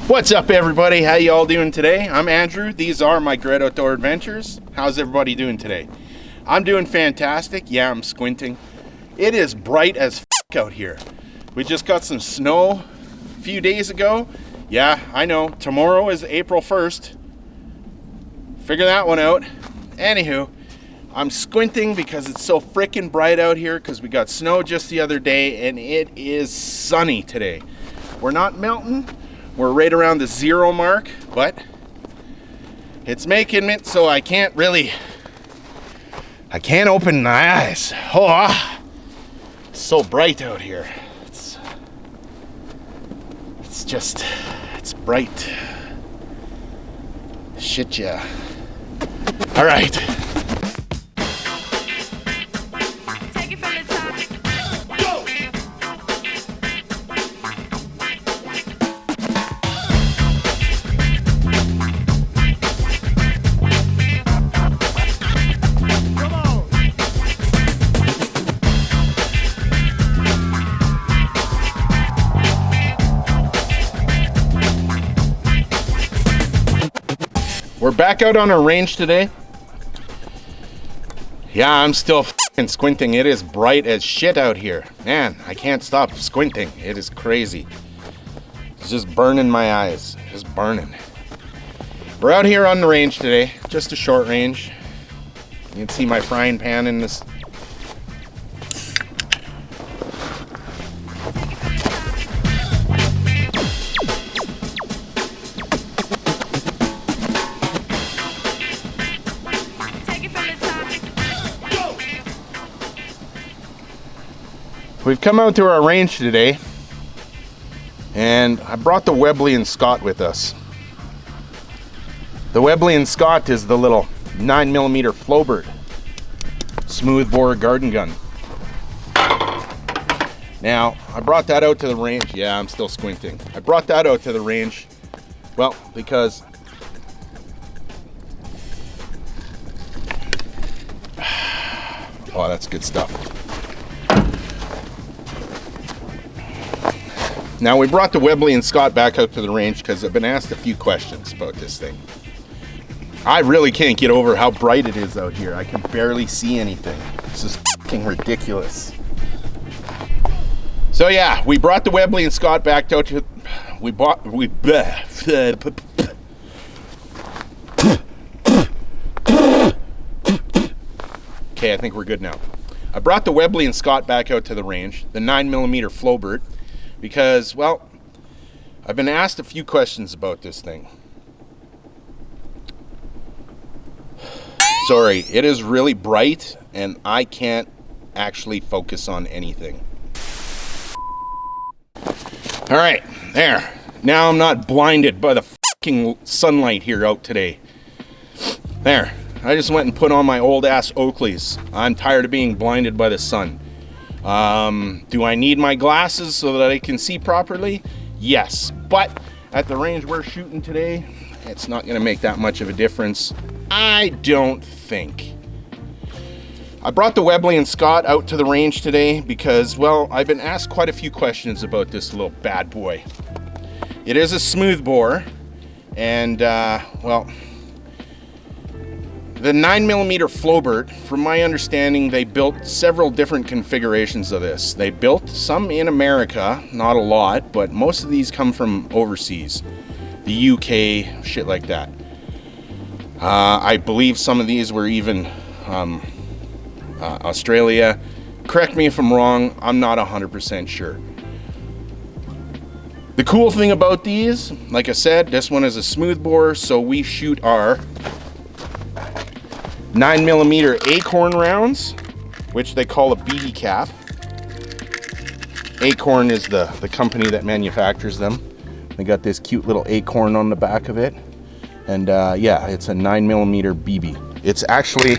What's up, everybody? How you all doing today? I'm Andrew. These are my great outdoor adventures. How's everybody doing today? I'm doing fantastic. Yeah, I'm squinting. It is bright as f out here. We just got some snow a few days ago. Yeah, I know. Tomorrow is April 1st. Figure that one out. Anywho, I'm squinting because it's so freaking bright out here because we got snow just the other day and it is sunny today. We're not melting. We're right around the 0 mark, but it's making it so I can't open my eyes. Oh, it's so bright out here. It's bright. Shit, yeah. All right. Take it from the top. Go! Come on. We're back out on our range today. Yeah, I'm still f***ing squinting. It is bright as shit out here. Man, I can't stop squinting. It is crazy. It's just burning my eyes. Just burning. We're out here on the range today. Just a short range. You can see my frying pan in this. Take it from the top. We've come out to our range today, and I brought the Webley and Scott with us. The Webley and Scott is the little 9mm Flobert smoothbore garden gun. Now, I brought that out to the range. Yeah, I'm still squinting. I brought that out to the range, well, because oh, that's good stuff. Now, we brought the Webley and Scott back out to the range because I've been asked a few questions about this thing. I really can't get over how bright it is out here. I can barely see anything. This is fucking ridiculous. So yeah, we brought the Webley and Scott back out to... Okay, I think we're good now. I brought the Webley and Scott back out to the range, the 9mm Flobert, because, well, I've been asked a few questions about this thing. Sorry, it is really bright and I can't actually focus on anything. All right, there. Now I'm not blinded by the fucking sunlight here out today. There. I just went and put on my old ass Oakleys. I'm tired of being blinded by the sun. Do I need my glasses so that I can see properly? Yes, but at the range we're shooting today, it's not gonna make that much of a difference. I don't think. I brought the Webley and Scott out to the range today because, well, I've been asked quite a few questions about this little bad boy. It is a smoothbore, and, well, the 9mm Flobert, from my understanding, they built several different configurations of this. They built some in America, not a lot, but most of these come from overseas. The UK, shit like that. I believe some of these were even Australia. Correct me if I'm wrong, I'm not 100% sure. The cool thing about these, like I said, this one is a smoothbore, so we shoot our 9mm Acorn rounds, which they call a BB cap. Acorn is the company that manufactures them. They got this cute little acorn on the back of it. And yeah, it's a 9mm BB. It's actually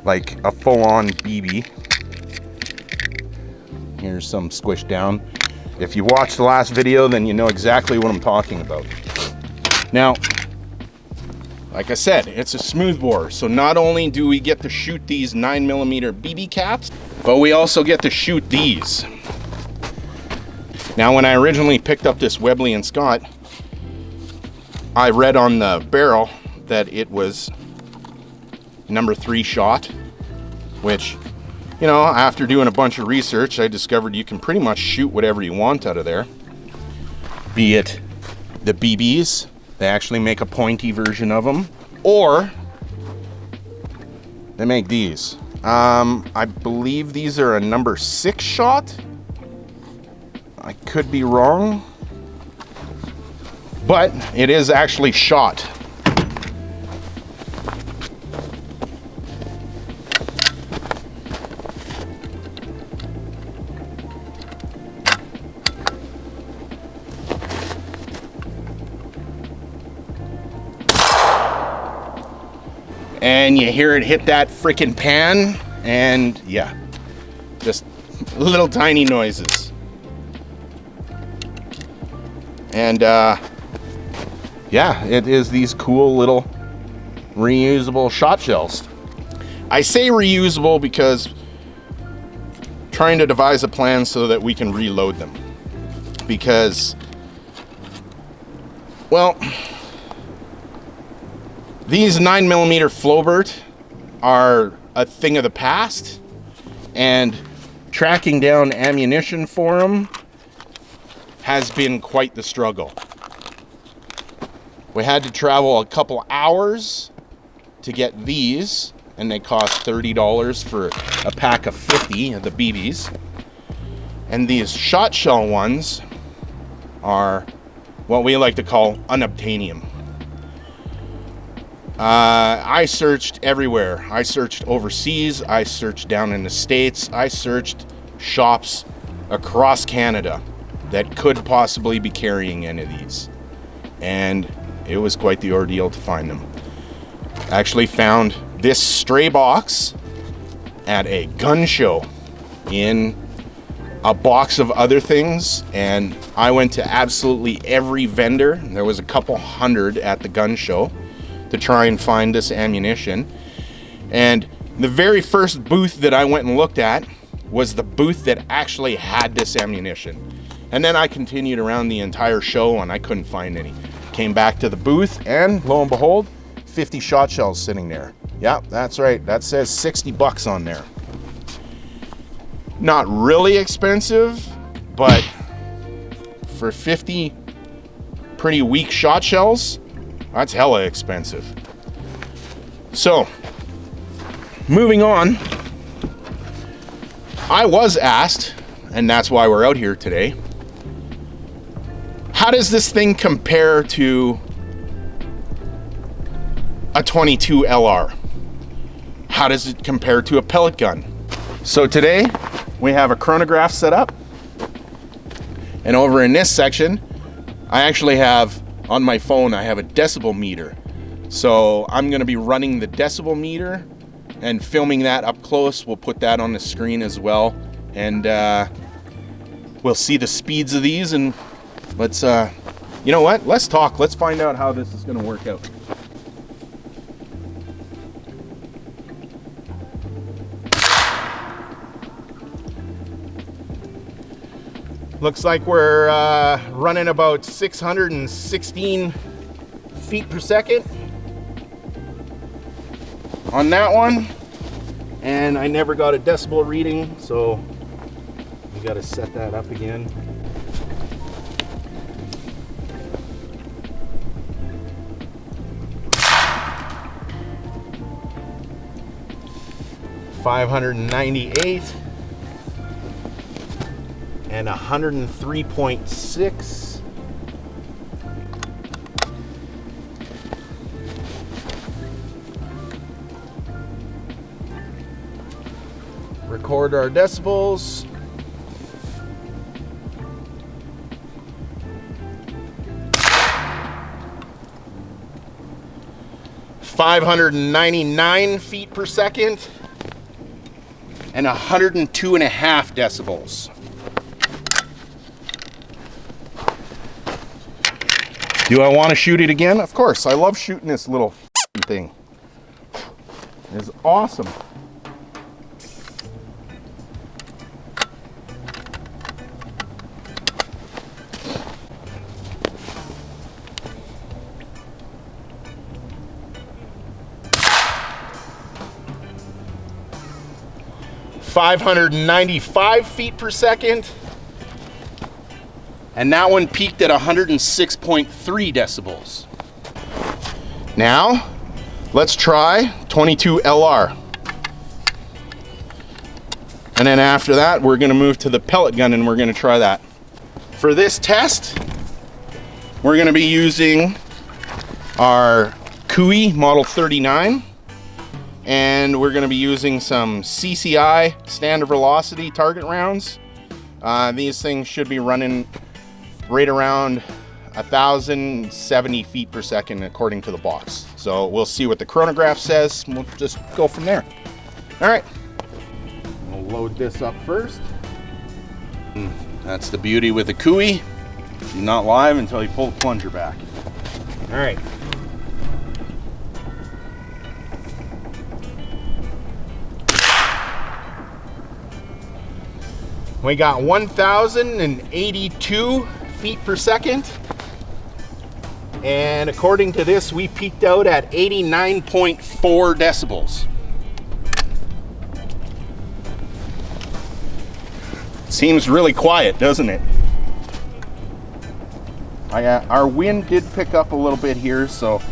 like a full-on BB. Here's some squished down. If you watched the last video, then you know exactly what I'm talking about. Now, like I said, it's a smoothbore, so not only do we get to shoot these 9mm BB caps, but we also get to shoot these. Now, when I originally picked up this Webley and Scott, I read on the barrel that it was number 3 shot, which, you know, after doing a bunch of research, I discovered you can pretty much shoot whatever you want out of there. Be it the BBs, they actually make a pointy version of them, or they make these. I believe these are a number 6 shot. I could be wrong, but it is actually shot. And you hear it hit that freaking pan, and yeah, just little tiny noises. And yeah, it is these cool little reusable shot shells. I say reusable because trying to devise a plan so that we can reload them. Because, well, these 9mm Flobert are a thing of the past, and tracking down ammunition for them has been quite the struggle. We had to travel a couple hours to get these, and they cost $30 for a pack of 50 of the BBs. And these shot shell ones are what we like to call unobtainium. I searched everywhere. I searched overseas. I searched down in the States. I searched shops across Canada that could possibly be carrying any of these. And it was quite the ordeal to find them. I actually found this stray box at a gun show in a box of other things, and I went to absolutely every vendor. There was a couple hundred at the gun show to try and find this ammunition. And the very first booth that I went and looked at was the booth that actually had this ammunition. And then I continued around the entire show and I couldn't find any. Came back to the booth and lo and behold, 50 shot shells sitting there. Yeah, that's right. That says 60 bucks on there. Not really expensive, but for 50 pretty weak shot shells, that's hella expensive. So, moving on, I was asked, and that's why we're out here today, how does this thing compare to a 22 LR? How does it compare to a pellet gun? So today, we have a chronograph set up, and over in this section, I actually have on my phone, I have a decibel meter. So I'm gonna be running the decibel meter and filming that up close. We'll put that on the screen as well. And we'll see the speeds of these, and let's, you know what? Let's talk. Let's find out how this is gonna work out. Looks like we're running about 616 feet per second on that one. And I never got a decibel reading, so we got to set that up again. $598 and 103.6. Record our decibels. $599 feet per second and 102.5 decibels. Do I want to shoot it again? Of course. I love shooting this little thing. It's awesome. 595 feet per second. And that one peaked at 106.3 decibels. Now, let's try 22 LR. And then after that, we're gonna move to the pellet gun and we're gonna try that. For this test, we're gonna be using our Cooey Model 39, and we're gonna be using some CCI standard velocity target rounds. These things should be running right around 1,070 feet per second according to the box. So we'll see what the chronograph says, and we'll just go from there. All right. We'll load this up first. That's the beauty with the Cooey. You're not live until you pull the plunger back. All right. We got 1,082 feet per second. And according to this, we peaked out at 89.4 decibels. Seems really quiet, doesn't it? Our wind did pick up a little bit here, so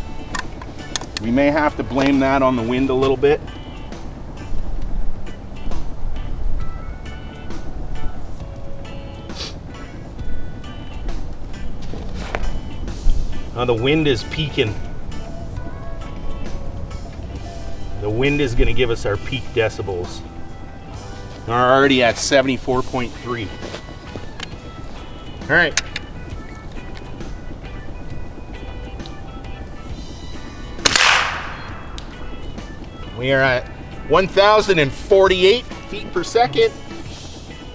we may have to blame that on the wind a little bit. The wind is peaking. The wind is going to give us our peak decibels. We're already at 74.3. All right. We are at 1,048 feet per second,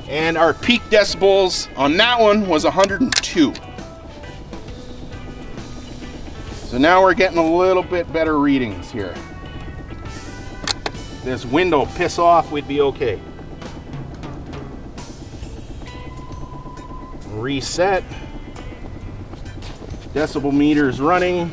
and our peak decibels on that one was 102. So now we're getting a little bit better readings here. This wind will piss off, we'd be okay. Reset. Decibel meter is running.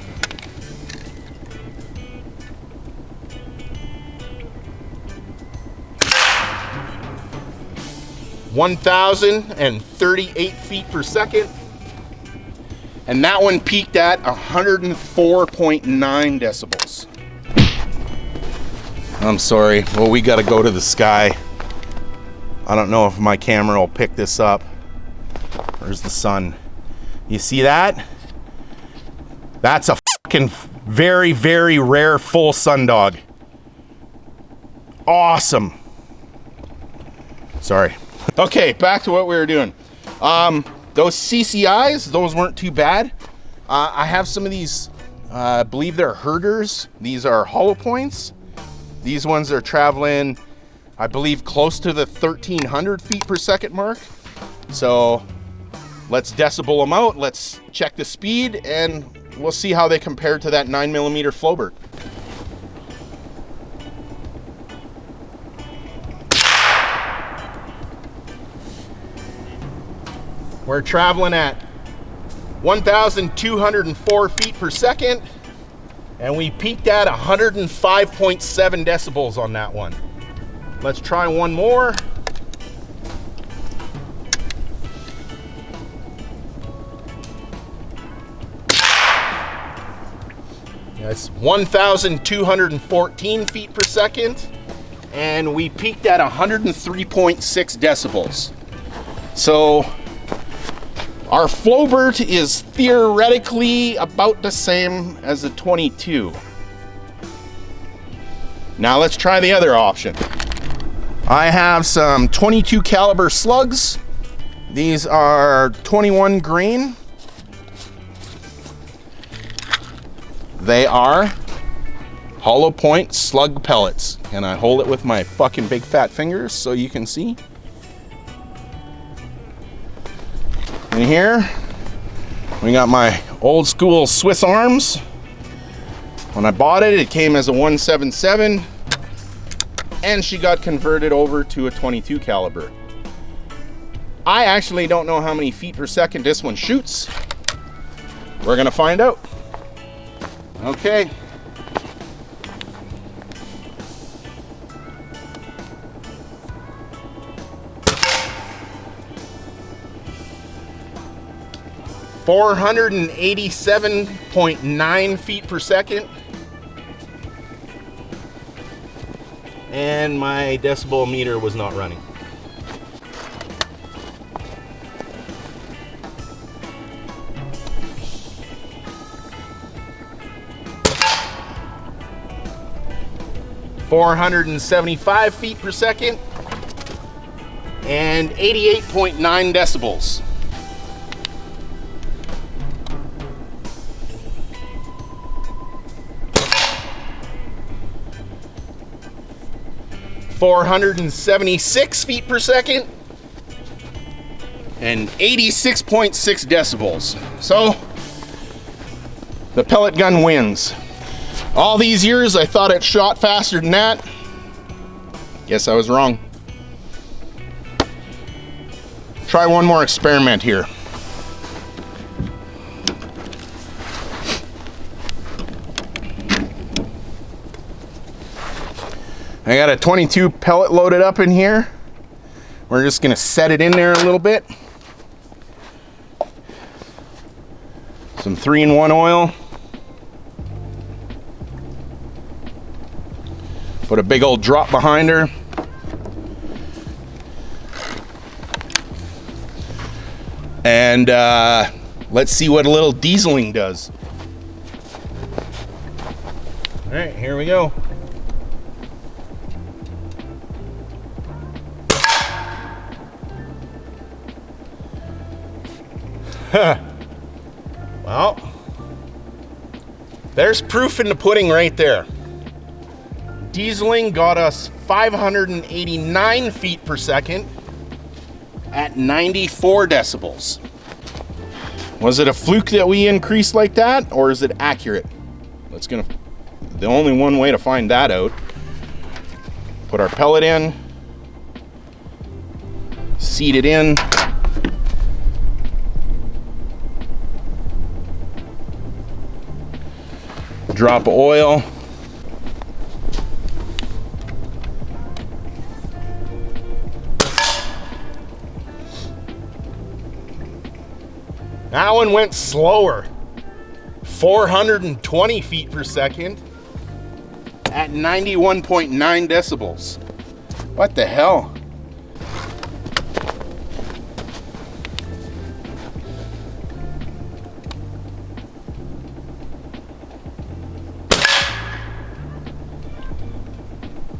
(1,038 feet per second). And that one peaked at 104.9 decibels. I'm sorry. Well, we got to go to the sky. I don't know if my camera will pick this up. Where's the sun? You see that? That's a fucking very, very rare full sundog. Awesome. Sorry. Okay, back to what we were doing. Those CCIs, those weren't too bad. I have some of these, I believe they're herders. These are hollow points. These ones are traveling, I believe, close to the 1,300 feet per second mark. So let's decibel them out. Let's check the speed, and we'll see how they compare to that 9mm Flobert. We're traveling at 1,204 feet per second, and we peaked at 105.7 decibels on that one. Let's try one more. That's 1,214 feet per second, and we peaked at 103.6 decibels. So our Flobert is theoretically about the same as a 22. Now let's try the other option. I have some 22 caliber slugs. These are 21 grain. They are hollow point slug pellets. And I hold it with my fucking big fat fingers so you can see. And here, we got my old school Swiss arms. When I bought it, it came as a 177, and she got converted over to a 22 caliber. I actually don't know how many feet per second this one shoots. We're gonna find out. Okay. 487.9 feet per second. And my decibel meter was not running. .475 feet per second and 88.9 decibels. .476 feet per second and 86.6 decibels. So the pellet gun wins. All these years I thought it shot faster than that. Guess I was wrong. Try one more experiment here. I got a 22 pellet loaded up in here. We're just gonna set it in there a little bit. Some 3-in-1 oil. Put a big old drop behind her. And let's see what a little dieseling does. All right, here we go. Well, there's proof in the pudding right there. Dieseling got us 589 feet per second at 94 decibels. Was it a fluke that we increased like that, or is it accurate? The only one way to find that out. Put our pellet in, seat it in. Drop of oil. That one went slower. 420 feet per second at 91.9 decibels. What the hell?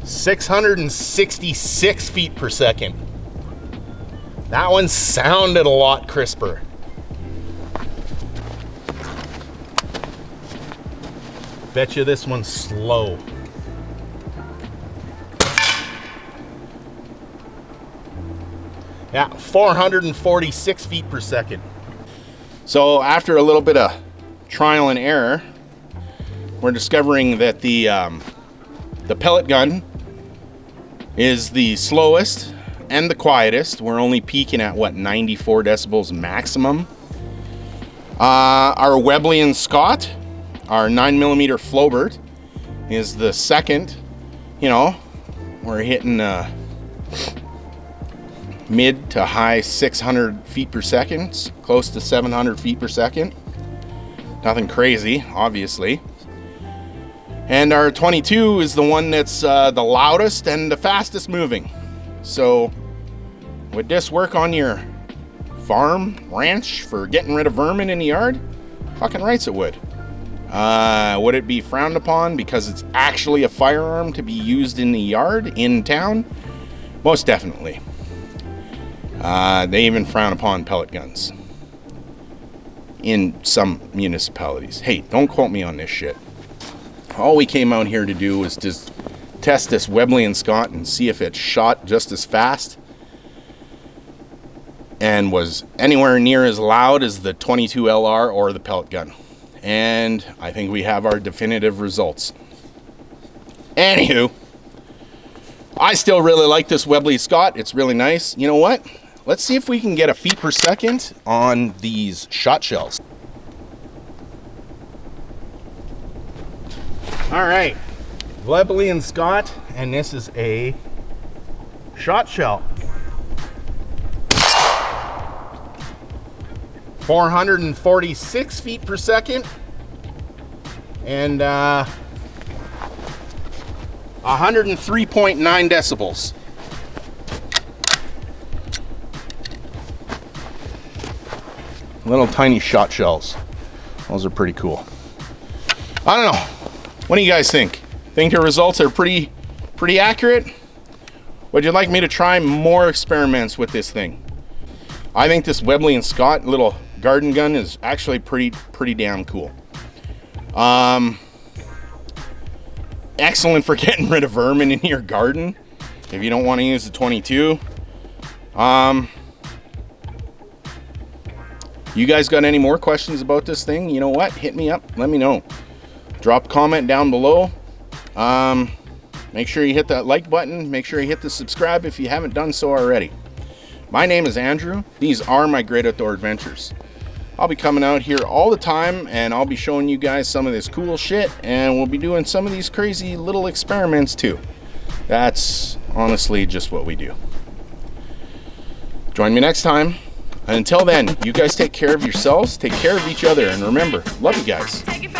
.666 feet per second. That one sounded a lot crisper. Bet you this one's slow. Yeah, 446 feet per second. So after a little bit of trial and error, we're discovering that the pellet gun is the slowest and the quietest. We're only peaking at what, 94 decibels maximum. Our Webley & Scott, our 9mm Flobert, is the second. You know, we're hitting mid to high 600 feet per second, close to 700 feet per second. Nothing crazy, obviously. And our 22 is the one that's the loudest and the fastest moving. So would this work on your farm, ranch, for getting rid of vermin in the yard? Fucking rights it would. Would it be frowned upon because it's actually a firearm to be used in the yard, in town? Most definitely. They even frown upon pellet guns in some municipalities. Hey, don't quote me on this shit. All we came out here to do was just test this Webley & Scott and see if it shot just as fast and was anywhere near as loud as the 22 LR or the pellet gun. And I think we have our definitive results. Anywho, I still really like this Webley & Scott. It's really nice. You know what? Let's see if we can get a feet per second on these shot shells. All right, Webley & Scott, and this is a shot shell. 446 feet per second, and 103.9 decibels. Little tiny shot shells. Those are pretty cool. I don't know. What do you guys think? Think your results are pretty accurate? Would you like me to try more experiments with this thing? I think this Webley and Scott little garden gun is actually pretty damn cool. Excellent for getting rid of vermin in your garden if you don't want to use the 22. You guys got any more questions about this thing? You know what? Hit me up. Let me know. Drop a comment down below. Make sure you hit that like button. Make sure you hit the subscribe if you haven't done so already. My name is Andrew. These are my Great Outdoor Adventures. I'll be coming out here all the time, and I'll be showing you guys some of this cool shit, and we'll be doing some of these crazy little experiments too. That's honestly just what we do. Join me next time. And until then, you guys take care of yourselves, take care of each other, and remember, love you guys. Take it